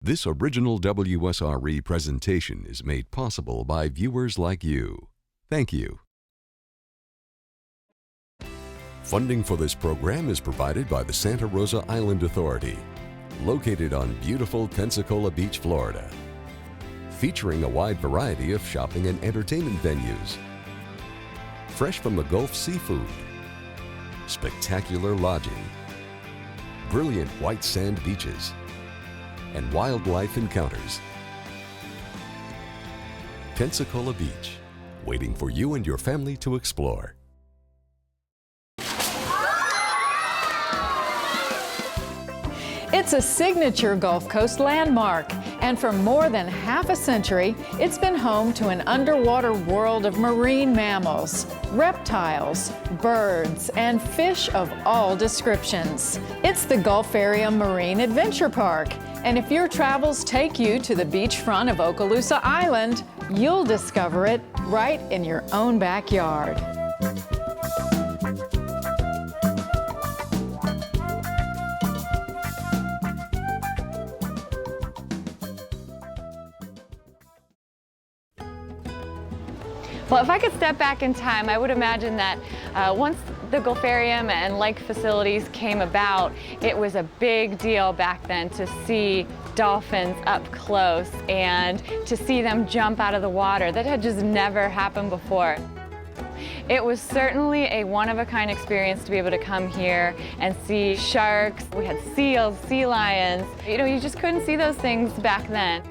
This original WSRE presentation is made possible by viewers like you. Thank you. Funding for this program is provided by the Santa Rosa Island Authority, located on beautiful Pensacola Beach, Florida, featuring a wide variety of shopping and entertainment venues, fresh from the Gulf seafood, spectacular lodging, brilliant white sand beaches, and wildlife encounters. Pensacola Beach, waiting for you and your family to explore. It's a signature Gulf Coast landmark, and for more than half a century, it's been home to an underwater world of marine mammals, reptiles, birds, and fish of all descriptions. It's the Gulfarium Marine Adventure Park, and if your travels take you to the beachfront of Okaloosa Island, you'll discover it right in your own backyard. Well, if I could step back in time, I would imagine that once the Gulfarium and lake facilities came about, it was a big deal back then to see dolphins up close and to see them jump out of the water. That had just never happened before. It was certainly a one-of-a-kind experience to be able to come here and see sharks. We had seals, sea lions. You know, you just couldn't see those things back then.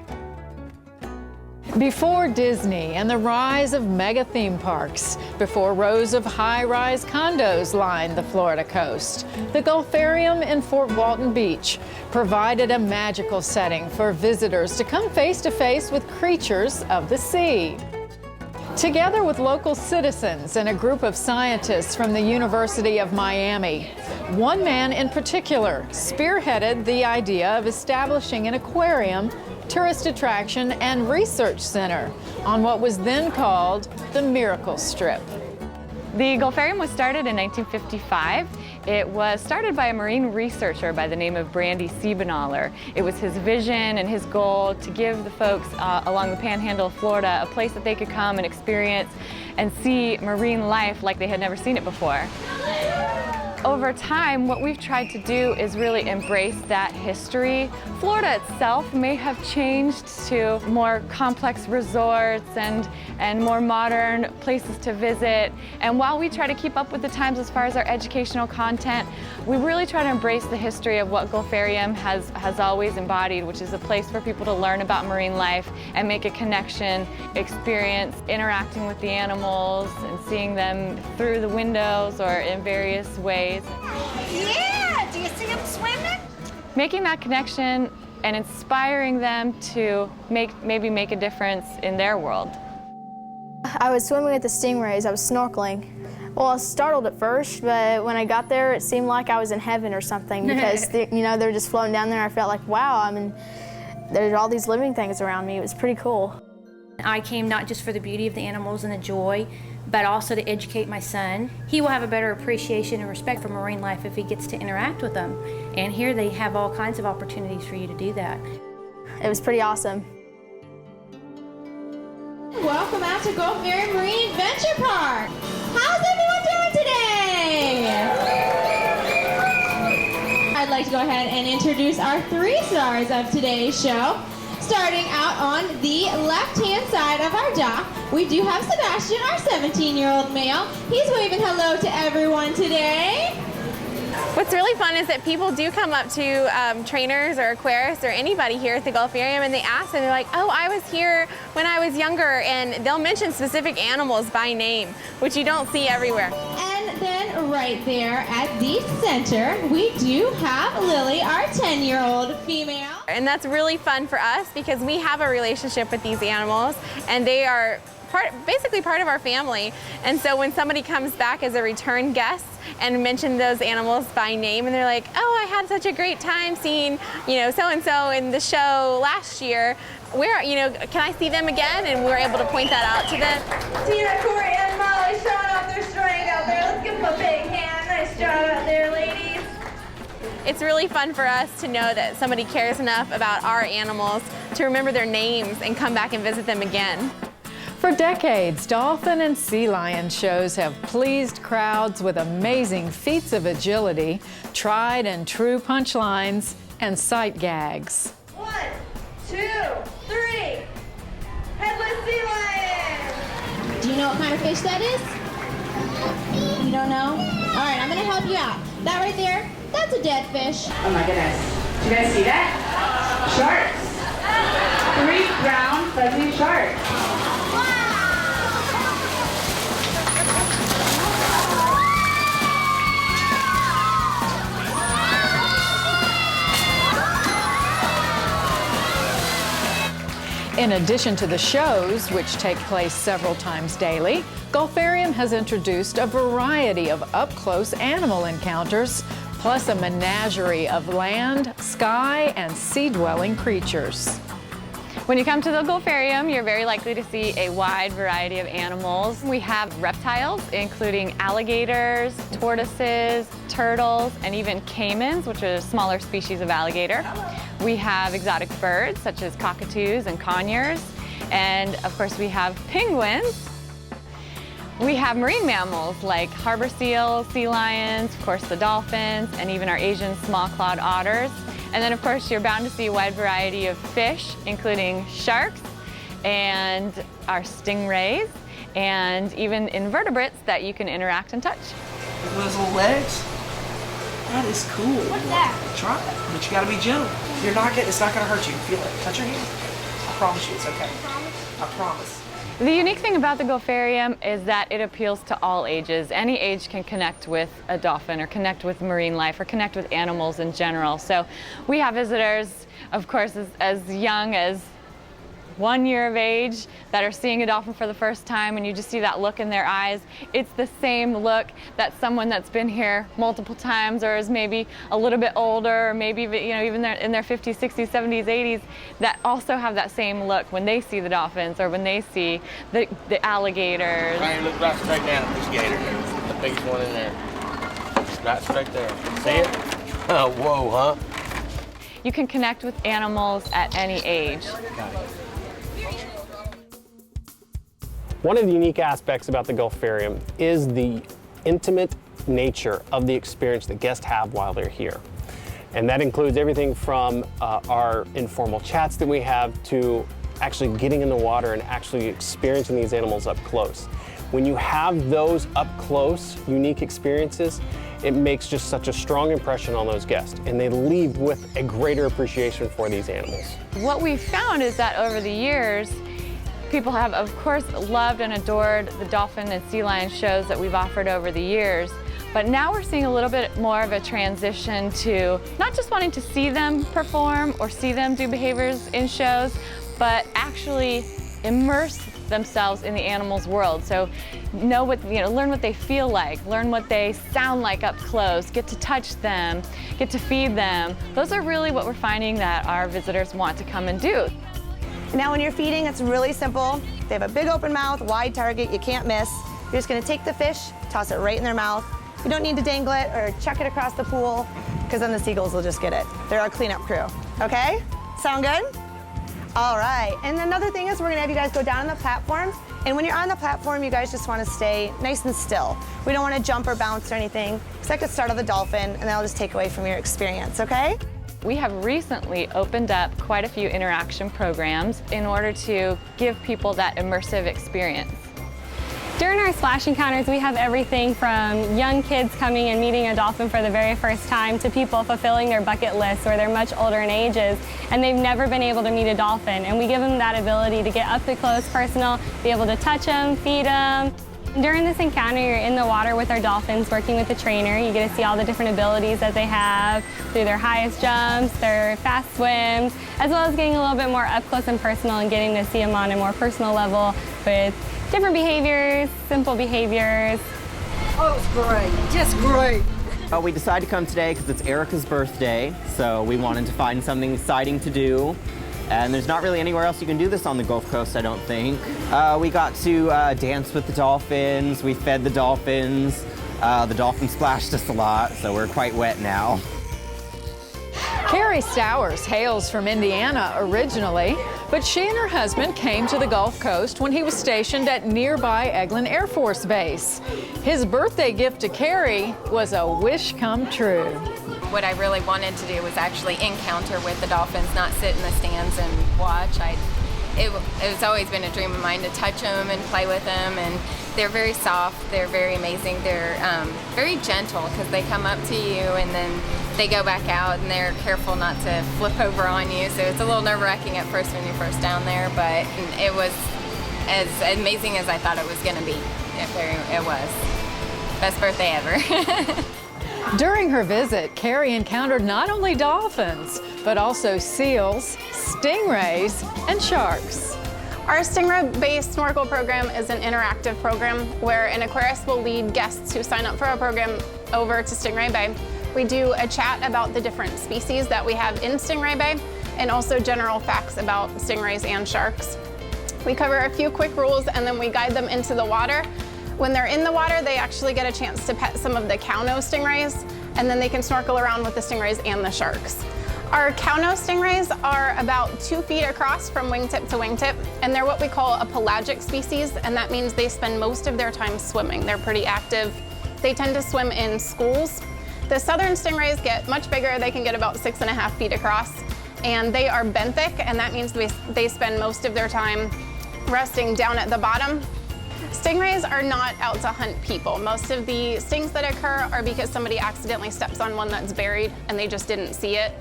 Before Disney and the rise of mega theme parks, before rows of high-rise condos lined the Florida coast, the Gulfarium in Fort Walton Beach provided a magical setting for visitors to come face-to-face with creatures of the sea. Together with local citizens and a group of scientists from the University of Miami, one man in particular spearheaded the idea of establishing an aquarium, tourist attraction, and research center on what was then called the Miracle Strip. The Gulfarium was started in 1955. It was started by a marine researcher by the name of Brandy Siebenaler. It was his vision and his goal to give the folks along the panhandle of Florida a place that they could come and experience and see marine life like they had never seen it before. Over time, what we've tried to do is really embrace that history. Florida itself may have changed to more complex resorts and more modern places to visit. And while we try to keep up with the times as far as our educational content, we really try to embrace the history of what Gulfarium has always embodied, which is a place for people to learn about marine life and make a connection, experience interacting with the animals and seeing them through the windows or in various ways. Yeah! Do you see them swimming? Making that connection and inspiring them to maybe make a difference in their world. I was swimming with the stingrays. I was snorkeling. Well, I was startled at first, but when I got there, it seemed like I was in heaven or something because they're just floating down there. I felt like, wow, I mean, there's all these living things around me. It was pretty cool. I came not just for the beauty of the animals and the joy, but also to educate my son. He will have a better appreciation and respect for marine life if he gets to interact with them. And here they have all kinds of opportunities for you to do that. It was pretty awesome. Welcome out to Gulfarium Marine Adventure Park. How's everyone doing today? I'd like to go ahead and introduce our 3 stars of today's show. Starting out on the left-hand side of our dock, we do have Sebastian, our 17-year-old male. He's waving hello to everyone today. What's really fun is that people do come up to trainers or aquarists or anybody here at the Gulfarium and they ask and they're like, oh, I was here when I was younger, and they'll mention specific animals by name, which you don't see everywhere. And then right there at the center, we do have Lily, our 10-year-old female. And that's really fun for us because we have a relationship with these animals and they are basically part of our family. And so when somebody comes back as a return guest and mention those animals by name and they're like, oh, I had such a great time seeing, so-and-so in the show last year, where, can I see them again? And we're able to point that out to them. Tina, Corey, and Molly showing off their strength out there. Let's give them a big hand. Nice job out there, ladies. it's really fun for us to know that somebody cares enough about our animals to remember their names and come back and visit them again. For decades, dolphin and sea lion shows have pleased crowds with amazing feats of agility, tried and true punchlines, and sight gags. 1, 2, 3. Headless sea lion! Do you know what kind of fish that is? You don't know? All right, I'm gonna help you out. That right there, that's a dead fish. Oh my goodness. Did you guys see that? Sharks. 3 brown fuzzy sharks. In addition to the shows, which take place several times daily, Gulfarium has introduced a variety of up-close animal encounters, plus a menagerie of land, sky, and sea-dwelling creatures. When you come to the Gulfarium, you're very likely to see a wide variety of animals. We have reptiles, including alligators, tortoises, turtles, and even caimans, which are a smaller species of alligator. We have exotic birds, such as cockatoos and conures. And of course, we have penguins. We have marine mammals like harbor seals, sea lions, of course the dolphins, and even our Asian small-clawed otters. And then of course you're bound to see a wide variety of fish, including sharks and our stingrays, and even invertebrates that you can interact and touch. Those little legs? That is cool. What's that? Try it, but you gotta be gentle. It's not gonna hurt you. Feel it. Touch your hand. I promise you it's okay. I promise. The unique thing about the Gulfarium is that it appeals to all ages. Any age can connect with a dolphin or connect with marine life or connect with animals in general. So we have visitors, of course, as young as 1 year of age that are seeing a dolphin for the first time, and you just see that look in their eyes. It's the same look that someone that's been here multiple times or is maybe a little bit older, or maybe even in their 50s, 60s, 70s, 80s, that also have that same look when they see the dolphins or when they see the alligators. Try and look right straight down at this gator. There's the biggest one in there. Right straight there. See it? Oh, whoa, huh? You can connect with animals at any age. One of the unique aspects about the Gulfarium is the intimate nature of the experience that guests have while they're here. And that includes everything from our informal chats that we have to actually getting in the water and actually experiencing these animals up close. When you have those up close, unique experiences, it makes just such a strong impression on those guests, and they leave with a greater appreciation for these animals. What we've found is that over the years, people have, of course, loved and adored the dolphin and sea lion shows that we've offered over the years. But now we're seeing a little bit more of a transition to not just wanting to see them perform or see them do behaviors in shows, but actually immerse themselves in the animal's world. So learn what they feel like, learn what they sound like up close, get to touch them, get to feed them. Those are really what we're finding that our visitors want to come and do. Now when you're feeding, it's really simple. They have a big open mouth, wide target, you can't miss. You're just gonna take the fish, toss it right in their mouth. You don't need to dangle it or chuck it across the pool, because then the seagulls will just get it. They're our cleanup crew, okay? Sound good? All right, and another thing is we're gonna have you guys go down on the platform, and when you're on the platform, you guys just wanna stay nice and still. We don't wanna jump or bounce or anything, because that could startle the dolphin, and that'll just take away from your experience, okay? We have recently opened up quite a few interaction programs in order to give people that immersive experience. During our splash encounters, we have everything from young kids coming and meeting a dolphin for the very first time to people fulfilling their bucket lists where they're much older in ages and they've never been able to meet a dolphin. And we give them that ability to get up to close, personal, be able to touch them, feed them. During this encounter, you're in the water with our dolphins, working with the trainer. You get to see all the different abilities that they have through their highest jumps, their fast swims, as well as getting a little bit more up close and personal and getting to see them on a more personal level with different behaviors, simple behaviors. Oh, it's great, just great. We decided to come today because it's Erica's birthday, so we wanted to find something exciting to do. And there's not really anywhere else you can do this on the Gulf Coast, I don't think. We got to dance with the dolphins, we fed the dolphins. The dolphins splashed us a lot, so we're quite wet now. Carrie Stowers hails from Indiana originally, but she and her husband came to the Gulf Coast when he was stationed at nearby Eglin Air Force Base. His birthday gift to Carrie was a wish come true. What I really wanted to do was actually encounter with the dolphins, not sit in the stands and watch. It's always been a dream of mine to touch them and play with them, and they're very soft, they're very amazing, they're very gentle because they come up to you and then they go back out and they're careful not to flip over on you, so it's a little nerve-wracking at first when you're first down there, but it was as amazing as I thought it was going to be. It was. Best birthday ever. During her visit, Carrie encountered not only dolphins, but also seals, stingrays, and sharks. Our stingray-based snorkel program is an interactive program where an aquarist will lead guests who sign up for our program over to Stingray Bay. We do a chat about the different species that we have in Stingray Bay and also general facts about stingrays and sharks. We cover a few quick rules and then we guide them into the water. When they're in the water, they actually get a chance to pet some of the cow-nose stingrays, and then they can snorkel around with the stingrays and the sharks. Our cow-nose stingrays are about 2 feet across from wingtip to wingtip, and they're what we call a pelagic species, and that means they spend most of their time swimming. They're pretty active. They tend to swim in schools. The southern stingrays get much bigger. They can get about 6.5 feet across, and they are benthic, and that means they spend most of their time resting down at the bottom. Stingrays are not out to hunt people. Most of the stings that occur are because somebody accidentally steps on one that's buried and they just didn't see it.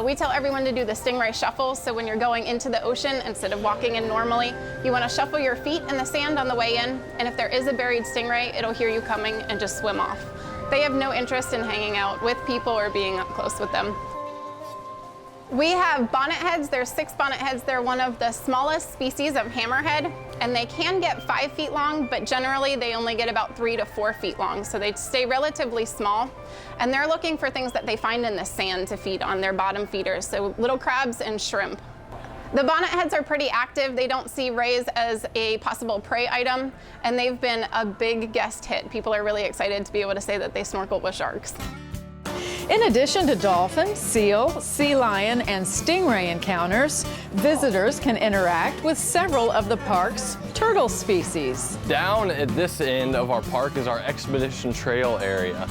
We tell everyone to do the stingray shuffle, so when you're going into the ocean, instead of walking in normally, you want to shuffle your feet in the sand on the way in, and if there is a buried stingray, it'll hear you coming and just swim off. They have no interest in hanging out with people or being up close with them. We have bonnet heads. There's 6 bonnet heads. They're one of the smallest species of hammerhead, and they can get 5 feet long, but generally they only get about 3 to 4 feet long, so they stay relatively small. And they're looking for things that they find in the sand to feed on, their bottom feeders, so little crabs and shrimp. The bonnet heads are pretty active. They don't see rays as a possible prey item, and they've been a big guest hit. People are really excited to be able to say that they snorkel with sharks. In addition to dolphin, seal, sea lion, and stingray encounters, visitors can interact with several of the park's turtle species. Down at this end of our park is our expedition trail area.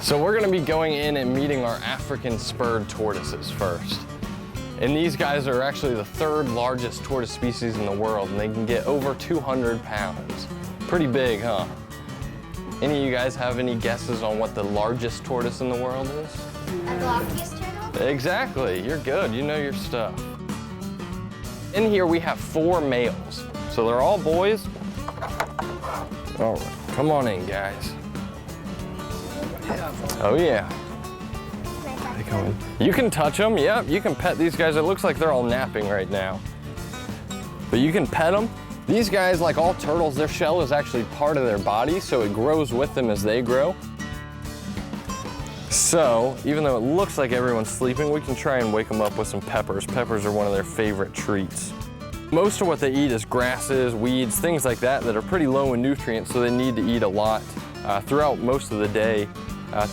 So we're going to be going in and meeting our African spurred tortoises first. And these guys are actually the 3rd largest tortoise species in the world, and they can get over 200 pounds. Pretty big, huh? Any of you guys have any guesses on what the largest tortoise in the world is? A Galapagos turtle? Exactly, you're good, you know your stuff. In here we have 4 males, so they're all boys. All right, come on in, guys. Oh yeah. They come in. You can touch them, yep, you can pet these guys. It looks like they're all napping right now. But you can pet them. These guys, like all turtles, their shell is actually part of their body, so it grows with them as they grow. So, even though it looks like everyone's sleeping, we can try and wake them up with some peppers. Peppers are one of their favorite treats. Most of what they eat is grasses, weeds, things like that are pretty low in nutrients, so they need to eat a lot throughout most of the day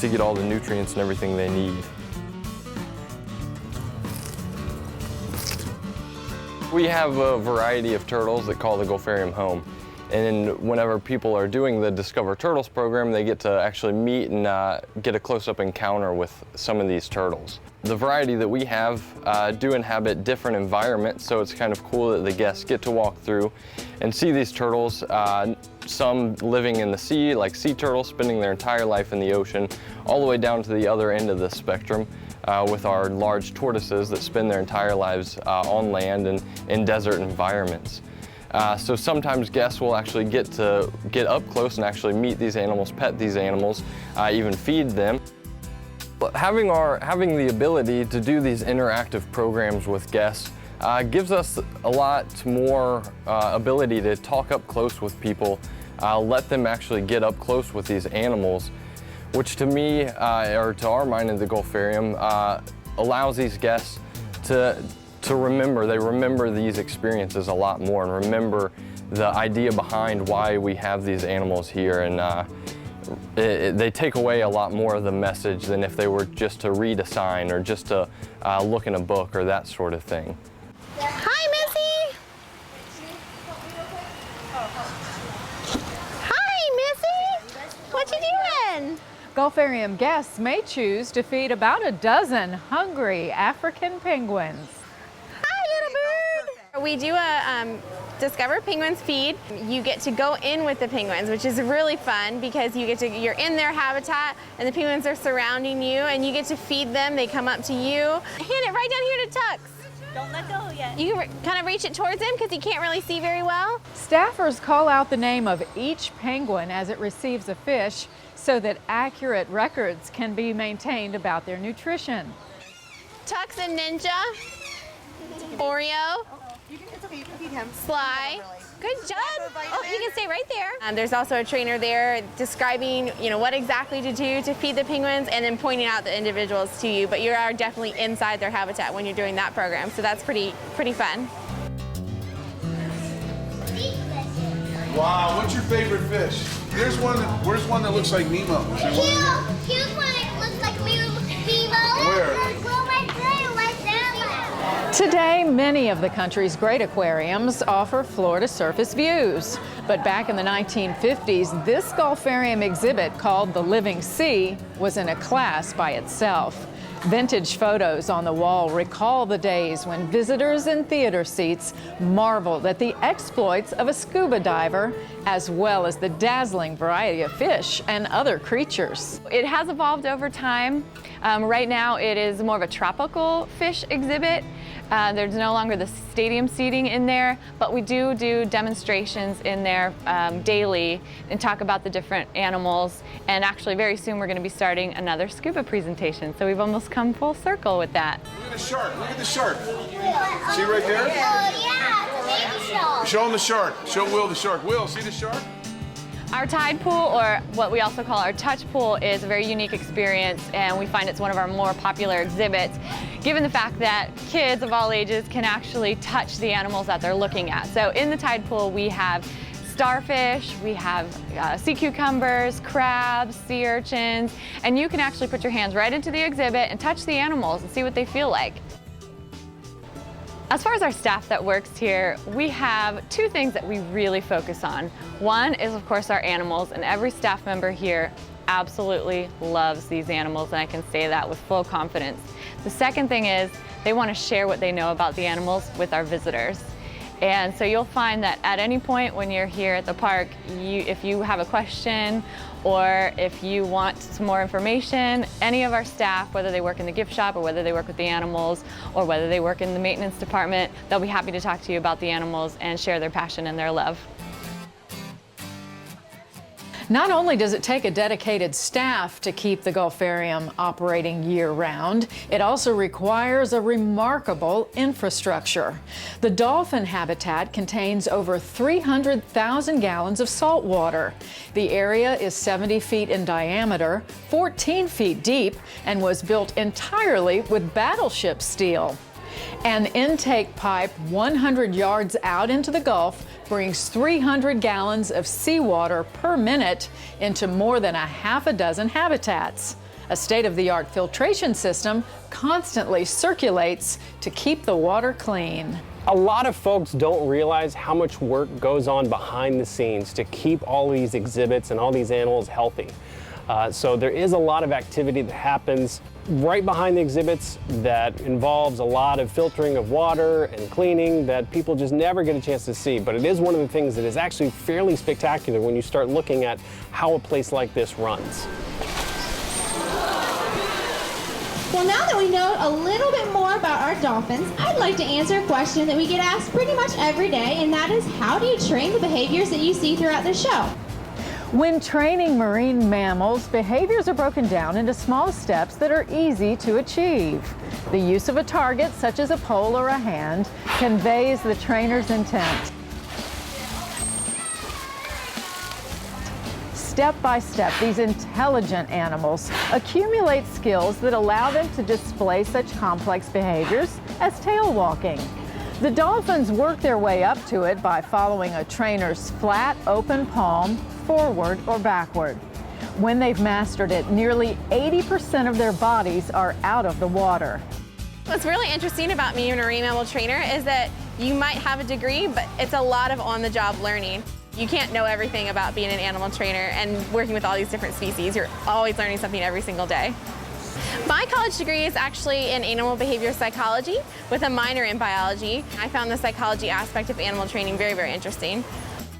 to get all the nutrients and everything they need. We have a variety of turtles that call the Gulfarium home. And whenever people are doing the Discover Turtles program, they get to actually meet and get a close-up encounter with some of these turtles. The variety that we have do inhabit different environments, so it's kind of cool that the guests get to walk through and see these turtles, some living in the sea, like sea turtles, spending their entire life in the ocean, all the way down to the other end of the spectrum. With our large tortoises that spend their entire lives on land and in desert environments. So sometimes guests will actually get up close and actually meet these animals, pet these animals, even feed them. Having the ability to do these interactive programs with guests gives us a lot more ability to talk up close with people, let them actually get up close with these animals, which to me, or to our mind at the Gulfarium, allows these guests to remember. They remember these experiences a lot more and remember the idea behind why we have these animals here, and they take away a lot more of the message than if they were just to read a sign or just to look in a book or that sort of thing. Hi, Missy! Hi, Missy! What you doing? Gulfarium guests may choose to feed about a dozen hungry African penguins. Hi, little bird! We do a Discover Penguins feed. You get to go in with the penguins, which is really fun because you're in their habitat and the penguins are surrounding you and you get to feed them. They come up to you. Hand it right down here to Tux. Don't let go yet. You can kind of reach it towards him because he can't really see very well. Staffers call out the name of each penguin as it receives a fish so that accurate records can be maintained about their nutrition. Tux and Ninja, Oreo. It's okay, you can feed him. Sly. Good job. Oh, you can stay right there. There's also a trainer there describing, what exactly to do to feed the penguins and then pointing out the individuals to you. But you are definitely inside their habitat when you're doing that program, so that's pretty fun. Wow, what's your favorite fish? Where's one that looks like Nemo? Here's one that looks like Nemo. Where? Today, many of the country's great aquariums offer floor-to-surface views. But back in the 1950s, this Gulfarium exhibit called The Living Sea was in a class by itself. Vintage photos on the wall recall the days when visitors in theater seats marveled at the exploits of a scuba diver, as well as the dazzling variety of fish and other creatures. It has evolved over time. Right now it is more of a tropical fish exhibit. There's no longer the stadium seating in there, but we do demonstrations in there daily and talk about the different animals. And actually very soon we're going to be starting another scuba presentation. So we've almost come full circle with that. Look at the shark. Look at the shark. See right there? Oh, yeah, the baby shark. Show him the shark. Show Will the shark. Will, see the shark? Our tide pool, or what we also call our touch pool, is a very unique experience, and we find it's one of our more popular exhibits, given the fact that kids of all ages can actually touch the animals that they're looking at. So in the tide pool, we have starfish, we have sea cucumbers, crabs, sea urchins, and you can actually put your hands right into the exhibit and touch the animals and see what they feel like. As far as our staff that works here, we have two things that we really focus on. One is, of course, our animals, and every staff member here absolutely loves these animals, and I can say that with full confidence. The second thing is they want to share what they know about the animals with our visitors. And so you'll find that at any point when you're here at the park, if you have a question or if you want some more information, any of our staff, whether they work in the gift shop or whether they work with the animals or whether they work in the maintenance department, they'll be happy to talk to you about the animals and share their passion and their love. Not only does it take a dedicated staff to keep the Gulfarium operating year-round, it also requires a remarkable infrastructure. The dolphin habitat contains over 300,000 gallons of salt water. The area is 70 feet in diameter, 14 feet deep, and was built entirely with battleship steel. An intake pipe 100 yards out into the Gulf brings 300 gallons of seawater per minute into more than a half a dozen habitats. A state-of-the-art filtration system constantly circulates to keep the water clean. A lot of folks don't realize how much work goes on behind the scenes to keep all these exhibits and all these animals healthy. So there is a lot of activity that happens right behind the exhibits that involves a lot of filtering of water and cleaning that people just never get a chance to see. But it is one of the things that is actually fairly spectacular when you start looking at how a place like this runs. Well, now that we know a little bit more about our dolphins, I'd like to answer a question that we get asked pretty much every day, and that is, how do you train the behaviors that you see throughout the show? When training marine mammals, behaviors are broken down into small steps that are easy to achieve. The use of a target, such as a pole or a hand, conveys the trainer's intent. Step by step, these intelligent animals accumulate skills that allow them to display such complex behaviors as tail walking. The dolphins work their way up to it by following a trainer's flat, open palm, forward or backward. When they've mastered it, nearly 80% of their bodies are out of the water. What's really interesting about being a marine mammal trainer is that you might have a degree, but it's a lot of on-the-job learning. You can't know everything about being an animal trainer and working with all these different species. You're always learning something every single day. My college degree is actually in animal behavior psychology with a minor in biology. I found the psychology aspect of animal training very, very interesting.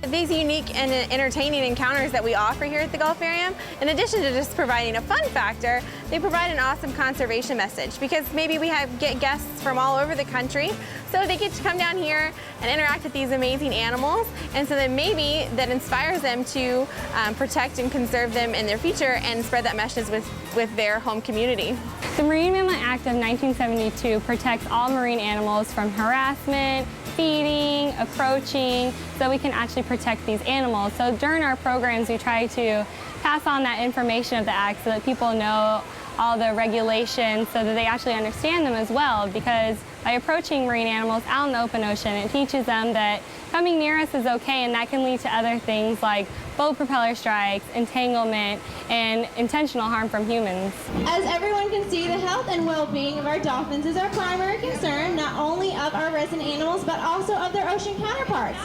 These unique and entertaining encounters that we offer here at the Gulfarium, in addition to just providing a fun factor, they provide an awesome conservation message, because maybe we get guests from all over the country, so they get to come down here and interact with these amazing animals, and so then maybe that inspires them to protect and conserve them in their future and spread that message with their home community. The Marine Mammal Act of 1972 protects all marine animals from harassment, feeding, approaching, so we can actually protect these animals. So during our programs, we try to pass on that information of the Act so that people know all the regulations so that they actually understand them as well, because by approaching marine animals out in the open ocean, it teaches them that coming near us is okay, and that can lead to other things like boat propeller strikes, entanglement, and intentional harm from humans. As everyone can see, the health and well-being of our dolphins is our primary concern, not only of our resident animals, but also of their ocean counterparts.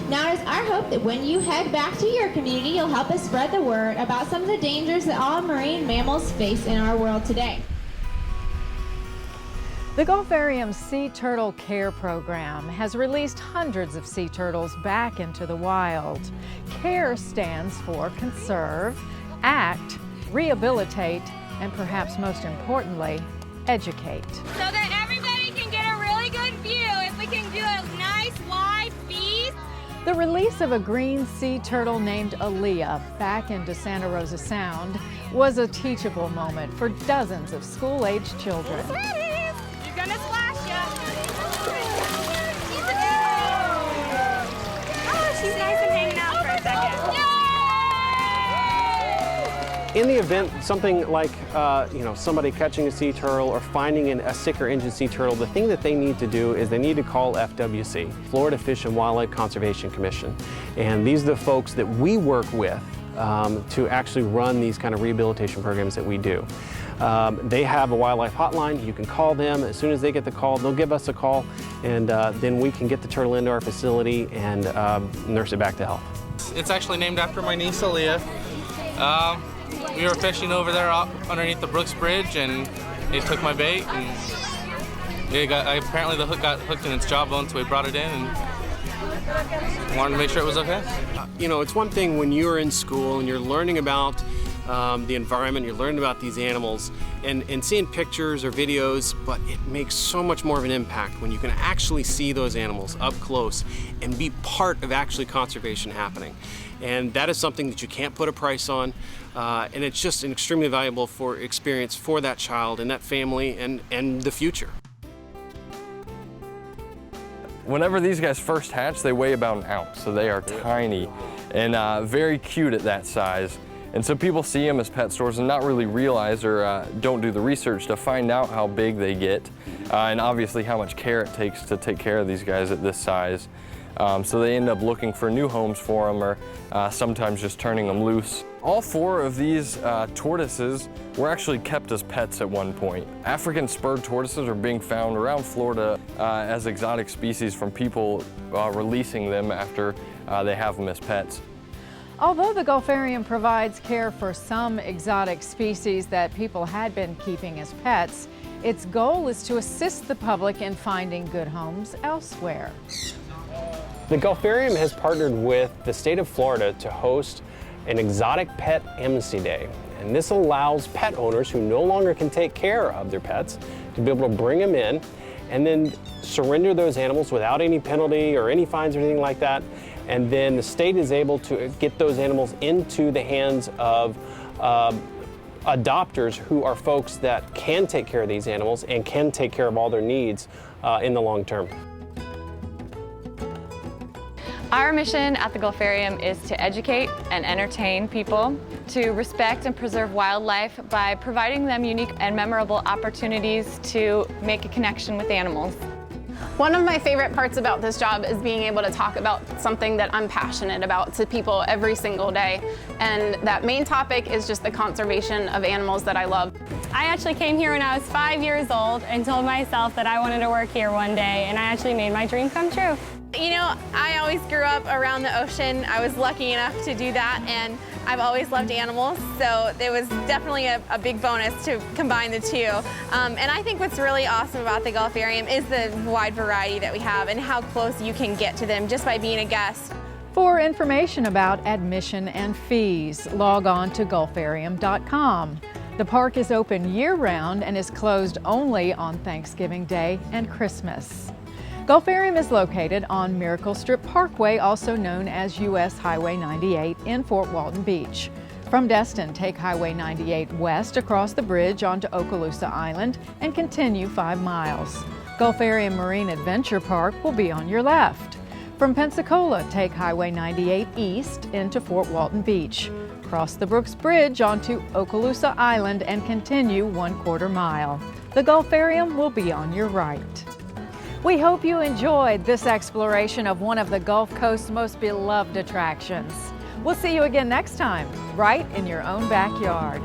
Now it is our hope that when you head back to your community, you'll help us spread the word about some of the dangers that all marine mammals face in our world today. The Gulfarium Sea Turtle Care Program has released hundreds of sea turtles back into the wild. CARE stands for conserve, act, rehabilitate, and perhaps most importantly, educate. So that everybody can get a really good view, if we can do a nice wide feed. The release of a green sea turtle named Aaliyah back into Santa Rosa Sound was a teachable moment for dozens of school-aged children. You're gonna splash ya. Oh, she's nice and hanging out for a second. In the event, something like somebody catching a sea turtle or finding a sick or injured sea turtle, the thing that they need to do is they need to call FWC, Florida Fish and Wildlife Conservation Commission. And these are the folks that we work with to actually run these kind of rehabilitation programs that we do. They have a wildlife hotline. You can call them. As soon as they get the call, they'll give us a call, and then we can get the turtle into our facility and nurse it back to health. It's actually named after my niece, Aaliyah. We were fishing over there underneath the Brooks Bridge, and it took my bait, and apparently the hook got hooked in its jawbone, so we brought it in and wanted to make sure it was okay. It's one thing when you're in school and you're learning about the environment, you're learning about these animals and seeing pictures or videos, but it makes so much more of an impact when you can actually see those animals up close and be part of actually conservation happening. And that is something that you can't put a price on, and it's just an extremely valuable experience for that child and that family and the future. Whenever these guys first hatch, they weigh about an ounce, so they are tiny and very cute at that size. And so people see them as pet stores and not really realize or don't do the research to find out how big they get and obviously how much care it takes to take care of these guys at this size. So they end up looking for new homes for them or sometimes just turning them loose. All four of these tortoises were actually kept as pets at one point. African spurred tortoises are being found around Florida as exotic species from people releasing them after they have them as pets. Although the Gulfarium provides care for some exotic species that people had been keeping as pets, its goal is to assist the public in finding good homes elsewhere. The Gulfarium has partnered with the state of Florida to host an exotic pet embassy day. And this allows pet owners who no longer can take care of their pets to be able to bring them in and then surrender those animals without any penalty or any fines or anything like that. And then the state is able to get those animals into the hands of adopters who are folks that can take care of these animals and can take care of all their needs in the long term. Our mission at the Gulfarium is to educate and entertain people, to respect and preserve wildlife by providing them unique and memorable opportunities to make a connection with animals. One of my favorite parts about this job is being able to talk about something that I'm passionate about to people every single day. And that main topic is just the conservation of animals that I love. I actually came here when I was 5 years old and told myself that I wanted to work here one day, and I actually made my dream come true. You know, I always grew up around the ocean. I was lucky enough to do that, and I've always loved animals, so it was definitely a big bonus to combine the two. And I think what's really awesome about the Gulfarium is the wide variety that we have and how close you can get to them just by being a guest. For information about admission and fees, log on to Gulfarium.com. The park is open year-round and is closed only on Thanksgiving Day and Christmas. Gulfarium is located on Miracle Strip Parkway, also known as US Highway 98 in Fort Walton Beach. From Destin, take Highway 98 west across the bridge onto Okaloosa Island and continue 5 miles. Gulfarium Marine Adventure Park will be on your left. From Pensacola, take Highway 98 east into Fort Walton Beach. Cross the Brooks Bridge onto Okaloosa Island and continue 1/4 mile. The Gulfarium will be on your right. We hope you enjoyed this exploration of one of the Gulf Coast's most beloved attractions. We'll see you again next time, right in your own backyard.